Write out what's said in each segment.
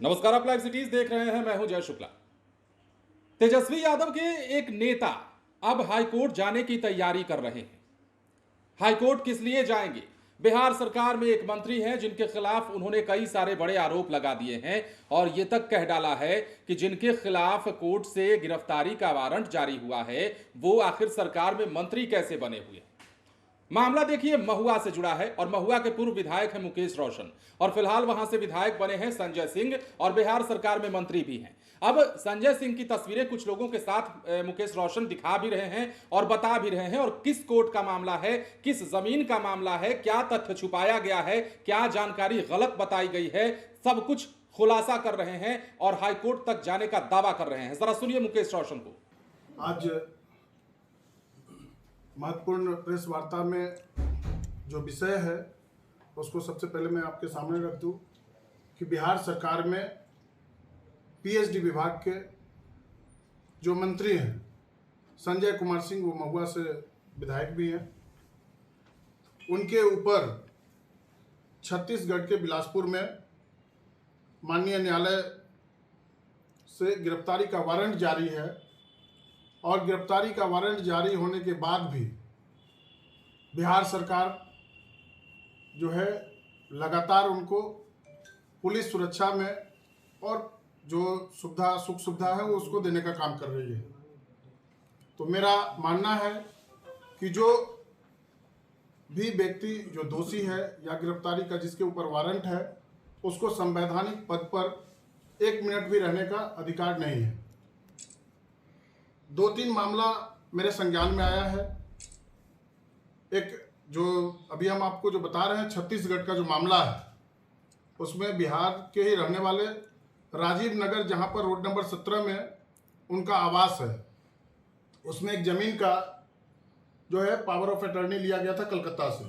नमस्कार, आप live cities देख रहे हैं। मैं हूं जय शुक्ला। तेजस्वी यादव के एक नेता अब हाईकोर्ट जाने की तैयारी कर रहे हैं। हाईकोर्ट किस लिए जाएंगे? बिहार सरकार में एक मंत्री हैं जिनके खिलाफ उन्होंने कई सारे बड़े आरोप लगा दिए हैं और यह तक कह डाला है कि जिनके खिलाफ कोर्ट से गिरफ्तारी का वारंट जारी हुआ है वो आखिर सरकार में मंत्री कैसे बने हुए। मामला देखिए महुआ से जुड़ा है और महुआ के पूर्व विधायक हैं मुकेश रोशन और फिलहाल वहां से विधायक बने हैं संजय सिंह और बिहार सरकार में मंत्री भी हैं। अब संजय सिंह की तस्वीरें कुछ लोगों के साथ मुकेश रोशन दिखा भी रहे हैं और बता भी रहे हैं और किस कोर्ट का मामला है, किस जमीन का मामला है, क्या तथ्य छुपाया गया है, क्या जानकारी गलत बताई गई है, सब कुछ खुलासा कर रहे हैं और हाईकोर्ट तक जाने का दावा कर रहे हैं। जरा सुनिए मुकेश रोशन को। आज महत्वपूर्ण प्रेस वार्ता में जो विषय है उसको सबसे पहले मैं आपके सामने रख दूं कि बिहार सरकार में पीएचडी विभाग के जो मंत्री हैं संजय कुमार सिंह, वो महुआ से विधायक भी हैं, उनके ऊपर छत्तीसगढ़ के बिलासपुर में माननीय न्यायालय से गिरफ्तारी का वारंट जारी है और गिरफ्तारी का वारंट जारी होने के बाद भी बिहार सरकार जो है लगातार उनको पुलिस सुरक्षा में और जो सुख सुविधा है वो उसको देने का काम कर रही है। तो मेरा मानना है कि जो भी व्यक्ति जो दोषी है या गिरफ्तारी का जिसके ऊपर वारंट है उसको संवैधानिक पद पर 1 मिनट भी रहने का अधिकार नहीं है। 2-3 मामला मेरे संज्ञान में आया है। एक जो अभी हम आपको जो बता रहे हैं छत्तीसगढ़ का जो मामला है उसमें बिहार के ही रहने वाले राजीव नगर, जहां पर रोड नंबर 17 में उनका आवास है, उसमें एक जमीन का जो है पावर ऑफ अटर्नी लिया गया था कलकत्ता से,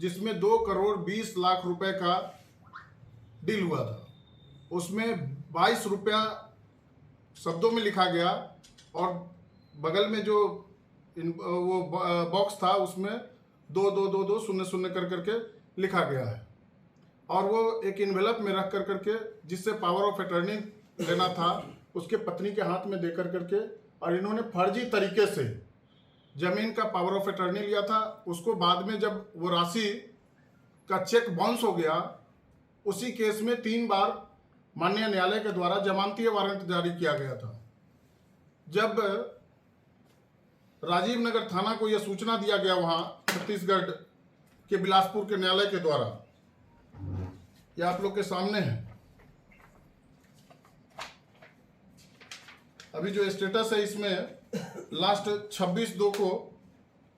जिसमें 2 करोड़ 20 लाख रुपए का डील हुआ था। उसमें 22 रुपया शब्दों में लिखा गया और बगल में जो वो बॉक्स था उसमें 2 शून्य शून्य कर करके लिखा गया है और वो एक इन्वेलप में रख कर करके जिससे पावर ऑफ अटर्नी लेना था उसके पत्नी के हाथ में दे कर करके, और इन्होंने फर्जी तरीके से जमीन का पावर ऑफ अटर्नी लिया था। उसको बाद में जब वो राशि का चेक बाउंस हो गया, उसी केस में 3 बार माननीय न्यायालय के द्वारा जमानती वारंट जारी किया गया था। जब राजीव नगर थाना को यह सूचना दिया गया वहां छत्तीसगढ़ के बिलासपुर के न्यायालय के द्वारा, यह आप लोग के सामने है। अभी जो स्टेटस है इसमें लास्ट 26/2 को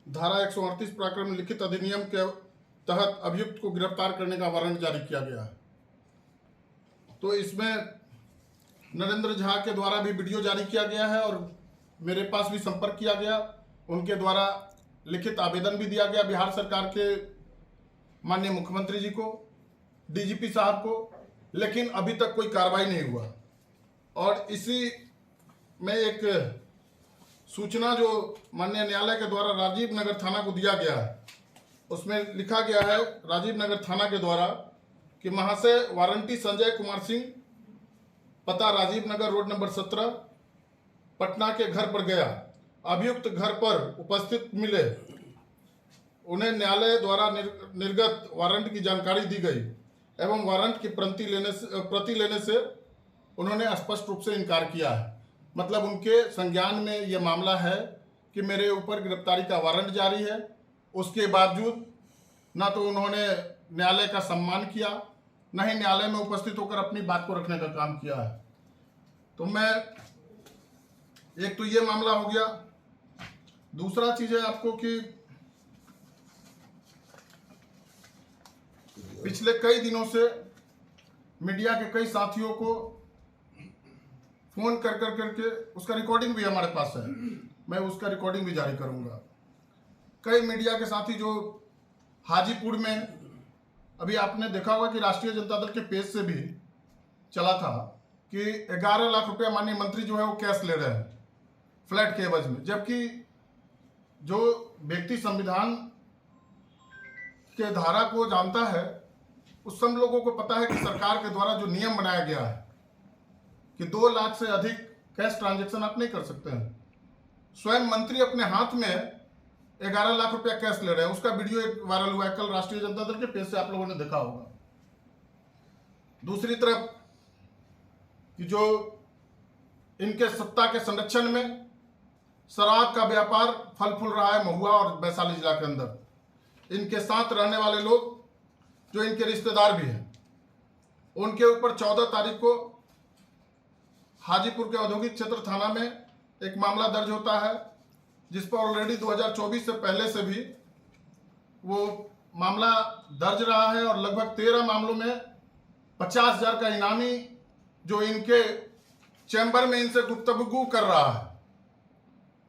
धारा 138 प्राक्रम में लिखित अधिनियम के तहत अभियुक्त को गिरफ्तार करने का वारंट जारी किया गया है। तो इसमें नरेंद्र झा के द्वारा भी वीडियो जारी किया गया है और मेरे पास भी संपर्क किया गया, उनके द्वारा लिखित आवेदन भी दिया गया बिहार सरकार के माननीय मुख्यमंत्री जी को, डीजीपी साहब को, लेकिन अभी तक कोई कार्रवाई नहीं हुआ। और इसी में एक सूचना जो माननीय न्यायालय के द्वारा राजीव नगर थाना को दिया गया है, उसमें लिखा गया है राजीव नगर थाना के द्वारा कि महाशय वारंटी संजय कुमार सिंह, पता राजीव नगर रोड नंबर 17 पटना के घर पर गया। अभियुक्त घर पर उपस्थित मिले, उन्हें न्यायालय द्वारा निर्गत वारंट की जानकारी दी गई एवं वारंट की प्रति लेने से उन्होंने स्पष्ट रूप से इनकार किया है। मतलब उनके संज्ञान में यह मामला है कि मेरे ऊपर गिरफ्तारी का वारंट जारी है, उसके बावजूद ना तो उन्होंने न्यायालय का सम्मान किया, न ही न्यायालय में उपस्थित होकर अपनी बात को रखने का काम किया है। तो मैं एक तो ये मामला हो गया। दूसरा चीज है आपको कि पिछले कई दिनों से मीडिया के कई साथियों को फोन कर करके उसका रिकॉर्डिंग भी हमारे पास है, मैं उसका रिकॉर्डिंग भी जारी करूंगा। कई मीडिया के साथी जो हाजीपुर में, अभी आपने देखा होगा कि राष्ट्रीय जनता दल के पेज से भी चला था कि 11 लाख रुपया माननीय मंत्री जो है वो कैश ले रहे हैं फ्लैट के एवज में, जबकि जो व्यक्ति संविधान के धारा को जानता है उस सब लोगों को पता है कि सरकार के द्वारा जो नियम बनाया गया है कि 2 लाख से अधिक कैश ट्रांजैक्शन आप नहीं कर सकते हैं। स्वयं मंत्री अपने हाथ में 11 लाख रुपया कैश ले रहे हैं। उसका वीडियो एक वायरल हुआ है कल राष्ट्रीय जनता दल के पेज से, आप लोगों ने देखा होगा। दूसरी तरफ कि जो इनके सत्ता के संरक्षण में शराब का व्यापार फल फूल रहा है महुआ और वैशाली जिला के अंदर, इनके साथ रहने वाले लोग जो इनके रिश्तेदार भी हैं, उनके ऊपर 14 तारीख को हाजीपुर के औद्योगिक क्षेत्र थाना में एक मामला दर्ज होता है, जिस पर ऑलरेडी 2024 से पहले से भी वो मामला दर्ज रहा है और लगभग 13 मामलों में 50,000 का इनामी जो इनके चैम्बर में इनसे गुफ्तगू कर रहा है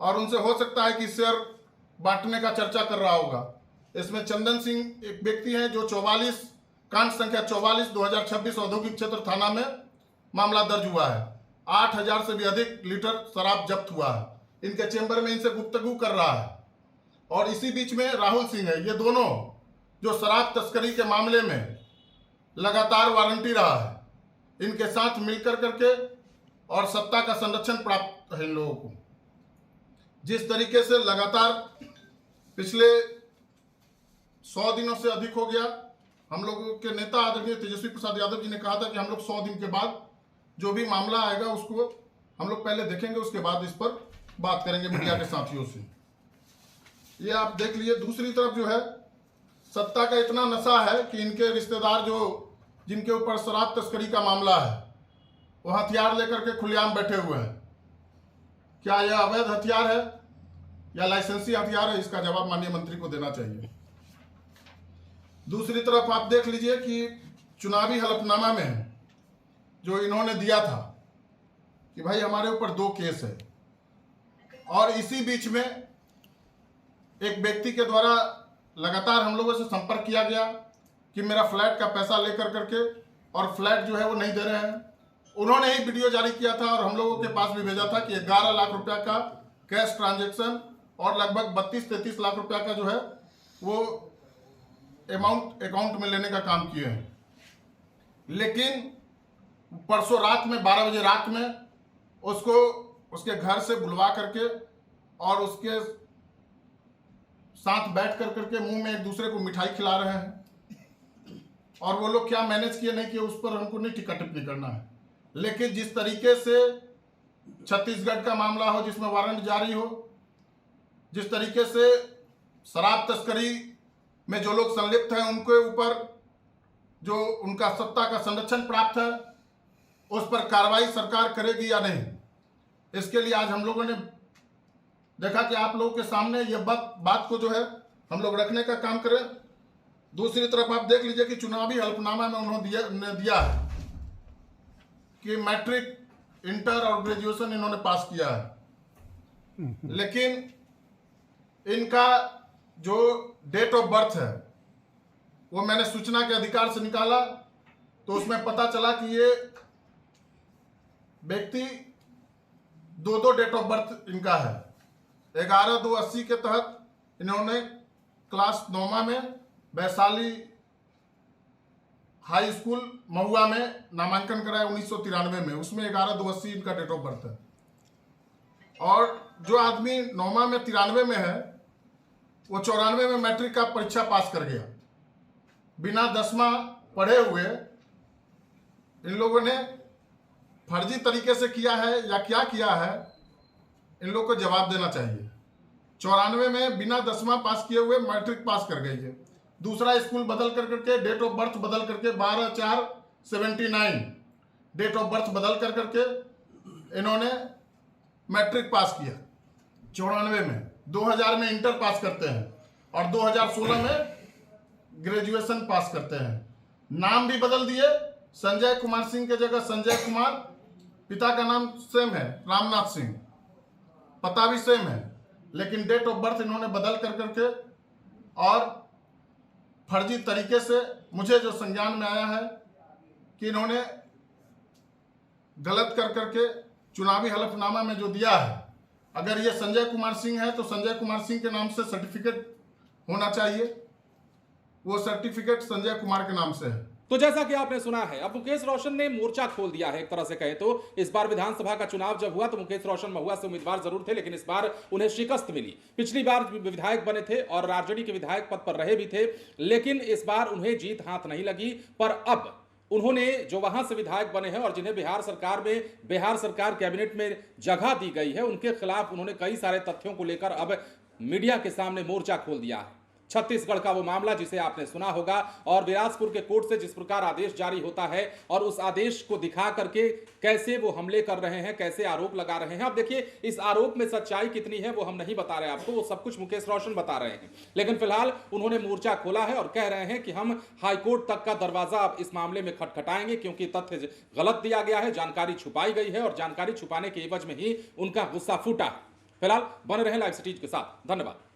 और उनसे हो सकता है कि शेयर बांटने का चर्चा कर रहा होगा। इसमें चंदन सिंह एक व्यक्ति हैं जो 44 कांड संख्या 44 2026 औद्योगिक क्षेत्र थाना में मामला दर्ज हुआ है। 8,000 से भी अधिक लीटर शराब जब्त हुआ है, इनके चैम्बर में इनसे गुफ्तगू कर रहा है। और इसी बीच में राहुल सिंह है, ये दोनों जो शराब तस्करी के मामले में लगातार वारंटी रहा है, इनके साथ मिलकर करके और सत्ता का संरक्षण प्राप्त है इन लोगों को। जिस तरीके से लगातार पिछले 100 दिनों से अधिक हो गया, हम लोगों के नेता आदरणीय तेजस्वी प्रसाद यादव जी ने कहा था कि हम लोग 100 दिन के बाद जो भी मामला आएगा उसको हम लोग पहले देखेंगे, उसके बाद इस पर बात करेंगे मीडिया के साथियों से। ये आप देख लीजिए। दूसरी तरफ जो है सत्ता का इतना नशा है कि इनके रिश्तेदार जो जिनके ऊपर शराब तस्करी का मामला है वो हथियार लेकर के खुलेआम बैठे हुए हैं। क्या यह अवैध हथियार है या लाइसेंसी हथियार है, इसका जवाब माननीय मंत्री को देना चाहिए। दूसरी तरफ आप देख लीजिए कि चुनावी हलफनामा में जो इन्होंने दिया था कि भाई हमारे ऊपर 2 केस है, और इसी बीच में एक व्यक्ति के द्वारा लगातार हम लोगों से संपर्क किया गया कि मेरा फ्लैट का पैसा लेकर करके और फ्लैट जो है वो नहीं दे रहे हैं। उन्होंने ही वीडियो जारी किया था और हम लोगों के पास भी भेजा था कि 11 लाख रुपया का कैश ट्रांजैक्शन और लगभग 32-33 लाख रुपया का जो है वो अकाउंट में लेने का काम किए हैं। लेकिन परसों रात में 12 बजे रात में उसको उसके घर से बुलवा करके और उसके साथ बैठ कर करके मुंह में एक दूसरे को मिठाई खिला रहे हैं। और वो लोग क्या मैनेज किए नहीं किए उस पर हमको नहीं टिक्का टिप्पणी करना है, लेकिन जिस तरीके से छत्तीसगढ़ का मामला हो जिसमें वारंट जारी हो, जिस तरीके से शराब तस्करी में जो लोग संलिप्त हैं उनके ऊपर जो उनका सत्ता का संरक्षण प्राप्त है उस पर कार्रवाई सरकार करेगी या नहीं, इसके लिए आज हम लोगों ने देखा कि आप लोगों के सामने ये बात को जो है हम लोग रखने का काम करें। दूसरी तरफ आप देख लीजिए कि चुनावी हलफनामा में उन्होंने दिया है कि मैट्रिक, इंटर और ग्रेजुएशन इन्होंने पास किया है, लेकिन इनका जो डेट ऑफ बर्थ है वो मैंने सूचना के अधिकार से निकाला तो उसमें पता चला कि ये व्यक्ति 2 डेट ऑफ बर्थ इनका है। 11/2/80 के तहत इन्होंने क्लास 9 में वैशाली हाई स्कूल महुआ में नामांकन कराया 1993 में, उसमें 11/2/80 इनका डेट ऑफ बर्थ है। और जो आदमी 9 में 93 में है वो 94 में मैट्रिक का परीक्षा पास कर गया, बिना 10वां पढ़े हुए। इन लोगों ने फर्जी तरीके से किया है या क्या किया है, इन लोग को जवाब देना चाहिए। 94 में बिना 10वां पास किए हुए मैट्रिक पास कर गई है। दूसरा स्कूल बदल कर करके डेट ऑफ बर्थ बदल करके 12/4/79 डेट ऑफ बर्थ बदल कर करके इन्होंने मैट्रिक पास किया 94 में। 2000 में इंटर पास करते हैं और 2016 में ग्रेजुएशन पास करते हैं। नाम भी बदल दिए, संजय कुमार सिंह के जगह संजय कुमार, पिता का नाम सेम है रामनाथ सिंह, पता भी सेम है, लेकिन डेट ऑफ बर्थ इन्होंने बदल कर करके और फर्जी तरीके से, मुझे जो संज्ञान में आया है कि इन्होंने गलत कर करके चुनावी हलफनामा में जो दिया है, अगर ये संजय कुमार सिंह है तो संजय कुमार सिंह के नाम से सर्टिफिकेट होना चाहिए, वो सर्टिफिकेट संजय कुमार के नाम से है। तो जैसा कि आपने सुना है, अब मुकेश रोशन ने मोर्चा खोल दिया है एक तरह से कहे तो। इस बार विधानसभा का चुनाव जब हुआ तो मुकेश रोशन महुआ से उम्मीदवार जरूर थे, लेकिन इस बार उन्हें शिकस्त मिली। पिछली बार विधायक बने थे और राजनी के विधायक पद पर रहे भी थे, लेकिन इस बार उन्हें जीत हाथ नहीं लगी। पर अब उन्होंने जो वहां से विधायक बने हैं और जिन्हें बिहार सरकार कैबिनेट में जगह दी गई है, उनके खिलाफ उन्होंने कई सारे तथ्यों को लेकर अब मीडिया के सामने मोर्चा खोल दिया है। छत्तीसगढ़ का वो मामला जिसे आपने सुना होगा, और बिलासपुर के कोर्ट से जिस प्रकार आदेश जारी होता है और उस आदेश को दिखा करके कैसे वो हमले कर रहे हैं, कैसे आरोप लगा रहे हैं। अब देखिए, इस आरोप में सच्चाई कितनी है वो हम नहीं बता रहे आपको, वो सब कुछ मुकेश रोशन बता रहे हैं। लेकिन फिलहाल उन्होंने मोर्चा खोला है और कह रहे हैं कि हम हाईकोर्ट तक का दरवाजा अब इस मामले में खटखटाएंगे, क्योंकि तथ्य गलत दिया गया है, जानकारी छुपाई गई है और जानकारी छुपाने के एवज में ही उनका गुस्सा फूटा है। फिलहाल बने रहें लाइव सिटीज के साथ। धन्यवाद।